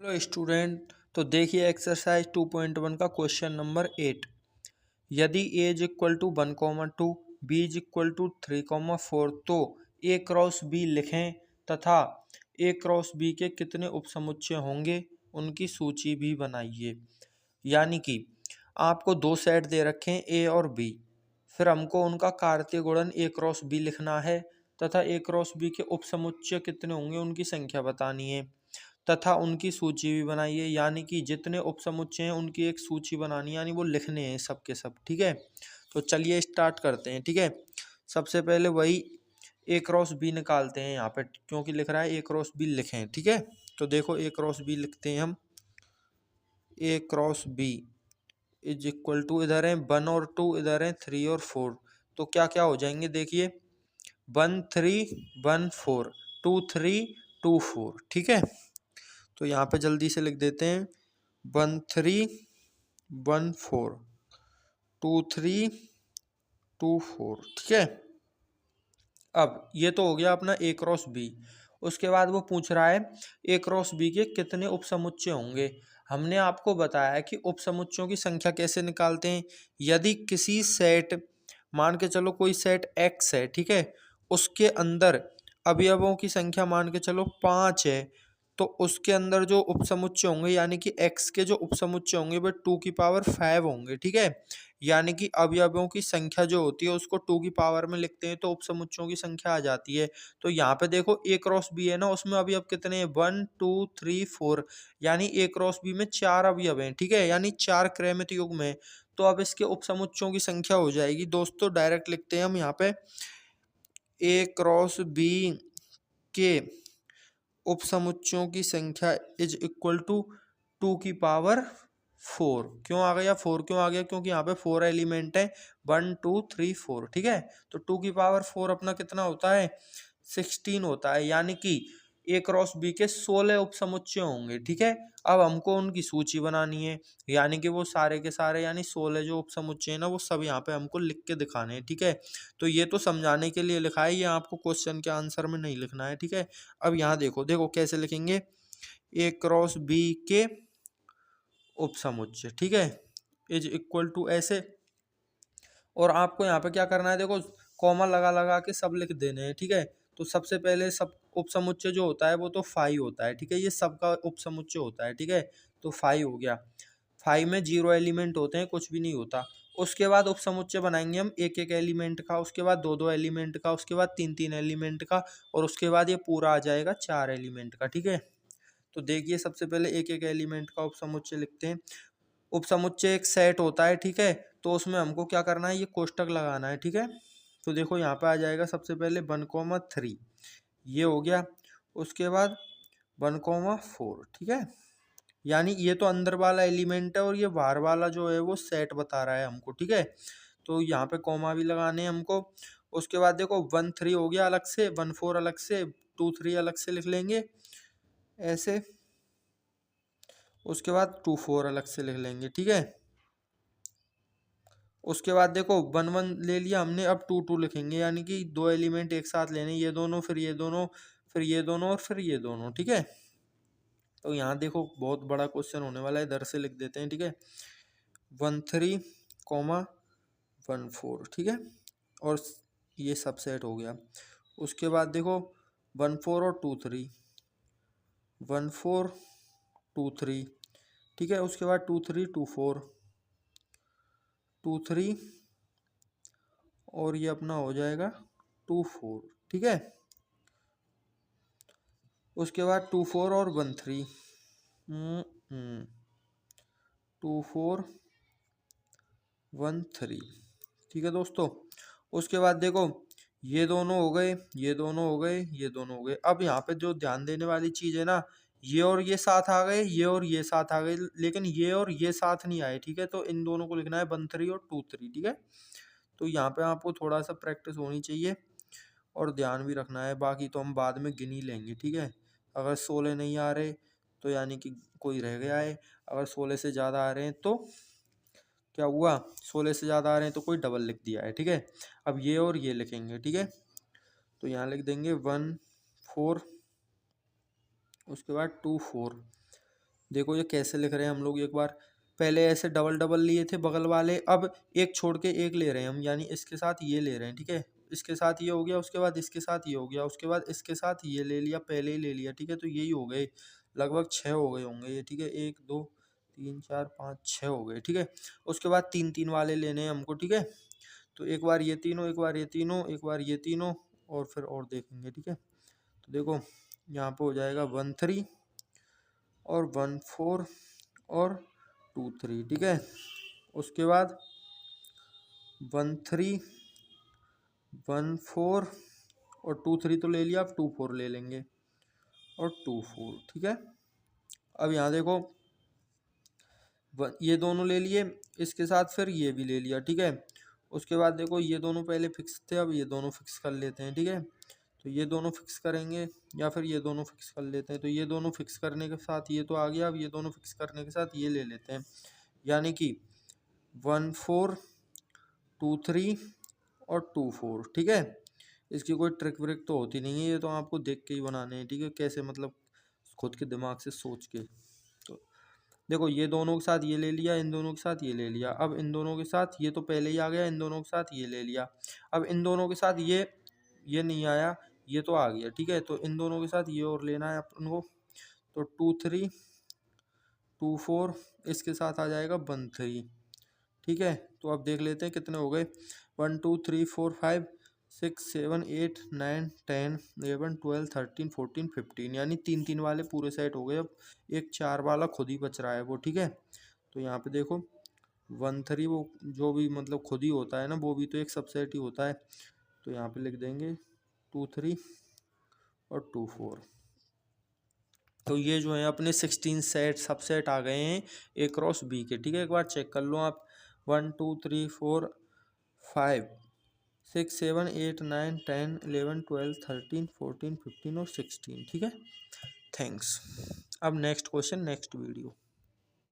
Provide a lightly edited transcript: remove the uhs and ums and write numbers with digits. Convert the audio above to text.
Hello student. तो देखिए exercise 2.1 का क्वेश्चन नंबर 8। यदि a is equal to 1,2, b is equal to 3,4 तो a क्रॉस b लिखें तथा a क्रॉस b के कितने उपसमुच्चय होंगे उनकी सूची भी बनाइए। यानी कि आपको दो सेट दे रखे हैं a और b, फिर हमको उनका कार्तीय गुणन a क्रॉस b लिखना है तथा a क्रॉस b के उपसमुच्चय कितने होंगे उनकी संख्या बतानी है तथा उनकी सूची भी बनाइए। यानी कि जितने उपसमुच्चय हैं उनकी एक सूची बनानी है, यानी वो लिखने हैं सब के सब। ठीक है, तो चलिए स्टार्ट करते हैं। ठीक है, सबसे पहले वही ए क्रॉस बी निकालते हैं यहाँ पे, क्योंकि लिख रहा है ए क्रॉस बी लिखें। ठीक है, तो देखो ए क्रॉस बी लिखते हैं हम। A cross B is equal to, इधर है 1 और 2, इधर है 3 और 4। तो क्या क्या हो जाएंगे देखिए, 1 3 1 4, 2 3 2 4। ठीक है, तो यहाँ पे जल्दी से लिख देते हैं 1 3 1 4 2 3 2 4। ठीक है, अब ये तो हो गया अपना ए क्रॉस बी। उसके बाद वो पूछ रहा है ए क्रॉस बी के कितने उपसमुच्चय होंगे। हमने आपको बताया कि उपसमुच्चयों की संख्या कैसे निकालते हैं। यदि किसी सेट, मान के चलो कोई सेट एक्स है, ठीक है, उसके अंदर अवयवों की संख्या मान के चलो 5 है, तो उसके अंदर जो उपसमुच्चय होंगे यानी कि x के जो उपसमुच्चय होंगे वे 2 की पावर 5 होंगे। ठीक है, यानी कि अवयवों की संख्या जो होती है उसको 2 की पावर में लिखते हैं तो उपसमुच्चयों की संख्या आ जाती है। तो यहाँ पे देखो a क्रॉस बी है ना, उसमें अवयव कितने हैं 1 2 3 4, यानी a क्रॉस बी में 4 अवयव हैं। ठीक है, यानी 4 क्रमित युग्म है। तो अब इसके उपसमुच्चयों की संख्या हो जाएगी दोस्तों, डायरेक्ट लिखते हैं हम यहाँ पे a क्रॉस बी के उपसमुच्चयों की संख्या इज इक्वल टू 2 की पावर 4। क्यों आ गया 4, क्यों आ गया, क्योंकि यहाँ पे 4 एलिमेंट है, 1 2 3 4। ठीक है, तो 2 की पावर 4 अपना कितना होता है 16 होता है। यानी कि ए क्रॉस बी के 16 उपसमुच्चय होंगे। ठीक है, अब हमको उनकी सूची बनानी है, यानी कि वो सारे के सारे यानी 16 जो उपसमुच्चय है ना वो सब यहाँ पे हमको लिख के दिखाने हैं। ठीक है, तो ये तो समझाने के लिए लिखा है, ये आपको क्वेश्चन के आंसर में नहीं लिखना है। ठीक है, अब यहाँ देखो देखो कैसे लिखेंगे ए क्रॉस बी के उपसमुच्चय। ठीक है, इज इक्वल टू ऐसे, और आपको यहाँ पे क्या करना है देखो, कॉमा लगा लगा के सब लिख देने हैं। ठीक है, तो सबसे पहले सब उपसमुच्चय जो होता है वो तो 5 होता है। ठीक है, ये सबका उपसमुच्चय होता है। ठीक है, तो 5 हो गया, 5 में 0 एलिमेंट होते हैं, कुछ भी नहीं होता। उसके बाद उपसमुच्चय बनाएंगे हम एक एक एलिमेंट का, उसके बाद दो दो एलिमेंट का, उसके बाद तीन तीन एलिमेंट का, और उसके बाद ये पूरा आ जाएगा 4 एलिमेंट का। ठीक है, तो देखिए सबसे पहले एक एक एलिमेंट का उपसमुच्चय लिखते हैं। उपसमुच्चय एक सेट होता है। ठीक है, तो उसमें हमको क्या करना है, ये कोष्टक लगाना है। ठीक है, तो देखो यहाँ पे आ जाएगा सबसे पहले 1,3, ये हो गया। उसके बाद 1,4। ठीक है, यानी ये तो अंदर वाला एलिमेंट है और ये बाहर वाला जो है वो सेट बता रहा है हमको। ठीक है, तो यहाँ पे कॉमा भी लगाने हैं हमको। उसके बाद देखो 1 3 हो गया अलग से, 1 4 अलग से, 2 3 अलग से लिख लेंगे ऐसे। उसके बाद 2 4 अलग से लिख लेंगे। ठीक है, उसके बाद देखो 1 1 ले लिया हमने, अब 2 2 लिखेंगे, यानी कि दो एलिमेंट एक साथ लेने, ये दोनों फिर ये दोनों फिर ये दोनों और फिर ये दोनों। ठीक है, तो यहाँ देखो बहुत बड़ा क्वेश्चन होने वाला है, इधर से लिख देते हैं। ठीक है, 1 3 कॉमा 1 4। ठीक है, और ये सब सेट हो गया। उसके बाद देखो 1 4 और 2 3, 1 4 2 3। ठीक है, उसके बाद 2 3 2 4 2 3, और ये अपना हो जाएगा 2 4। ठीक है, उसके बाद 2 4 और 1 3, 2 4 1 3। ठीक है दोस्तों, उसके बाद देखो ये दोनों हो गए, ये दोनों हो गए, ये दोनों हो गए। अब यहाँ पे जो ध्यान देने वाली चीज है ना, ये और ये साथ आ गए, ये और ये साथ आ गए, लेकिन ये और ये साथ नहीं आए। ठीक है, तो इन दोनों को लिखना है 1 3 और 2 3। ठीक है, तो यहाँ पे आपको थोड़ा सा प्रैक्टिस होनी चाहिए और ध्यान भी रखना है, बाकी तो हम बाद में गिन ही लेंगे। ठीक है, अगर 16 नहीं आ रहे तो यानी कि कोई रह गया है, अगर 16 से ज़्यादा आ रहे हैं तो क्या हुआ, 16 से ज़्यादा आ रहे हैं तो कोई डबल लिख दिया है। ठीक है, अब ये और ये लिखेंगे। ठीक है, तो यहाँ लिख देंगे 1 4, उसके बाद 2 4, देखो ये कैसे लिख रहे हैं हम लोग, एक बार पहले ऐसे डबल डबल लिए थे बगल वाले, अब एक छोड़ के एक ले रहे हैं हम, यानी इसके साथ ये ले रहे हैं, ठीक है। इसके साथ ये हो गया, उसके बाद इसके साथ ये हो गया, उसके बाद इसके साथ ये ले लिया, पहले ही ले लिया, ठीक है। तो यही हो गए, लगभग 6 हो गए होंगे ये, ठीक है। 1 2 3 4 5 6 हो गए, ठीक है। उसके बाद 3 3 वाले लेने हैं हमको, ठीक है। तो एक बार ये तीनों, एक बार ये तीनों, एक बार ये तीनों, और फिर और देखेंगे, ठीक है। तो देखो यहाँ पे हो जाएगा 1 3 और 1 4 और 2 3, ठीक है। उसके बाद 1 3 1 4 और 2 3 तो ले लिया, अब 2 4 ले लेंगे और 2 4, ठीक है। अब यहाँ देखो ये दोनों ले लिए, इसके साथ फिर ये भी ले लिया, ठीक है। उसके बाद देखो ये दोनों पहले फिक्स थे, अब ये दोनों फिक्स कर लेते हैं, ठीक है। तो ये दोनों फिक्स करेंगे या फिर ये दोनों फिक्स कर लेते हैं। तो ये दोनों फिक्स करने के साथ ये तो आ गया, अब ये दोनों फिक्स करने के साथ ये ले लेते हैं, यानी कि 1 4 2 3 और 2 4, ठीक है। इसकी कोई ट्रिक व्रिक तो होती नहीं है, ये तो आपको देख के ही बनाने हैं, ठीक है। कैसे मतलब खुद के दिमाग से सोच के। तो देखो ये दोनों के साथ ये ले लिया, इन दोनों के साथ ये ले लिया, अब इन दोनों के साथ ये तो पहले ही आ गया, इन दोनों के साथ ये ले लिया, अब इन दोनों के साथ ये नहीं आया, ये तो आ गया, ठीक है। तो इन दोनों के साथ ये और लेना है अपन को। तो 2 3 2 4, इसके साथ आ जाएगा 1 3, ठीक है। तो अब देख लेते हैं कितने हो गए, 1 2 3 4 5 6 7 8 9 10 11 12 13 14 15, यानी 3 3 वाले पूरे सेट हो गए। अब एक 4 वाला खुद ही बच रहा है वो, ठीक है। तो यहाँ पे देखो 1 3 वो जो भी मतलब खुद ही होता है ना, वो भी तो एक सबसेट ही होता है। तो यहाँ पे लिख देंगे 2 3 और 2 4। तो ये जो है अपने 16 सेट सबसेट आ गए हैं ए क्रॉस बी के, ठीक है। एक बार चेक कर लो आप, 1 2 3 4 5 6 7 8 9 10 11 12 13 14 15 और 16, ठीक है। थैंक्स। अब नेक्स्ट क्वेश्चन नेक्स्ट वीडियो।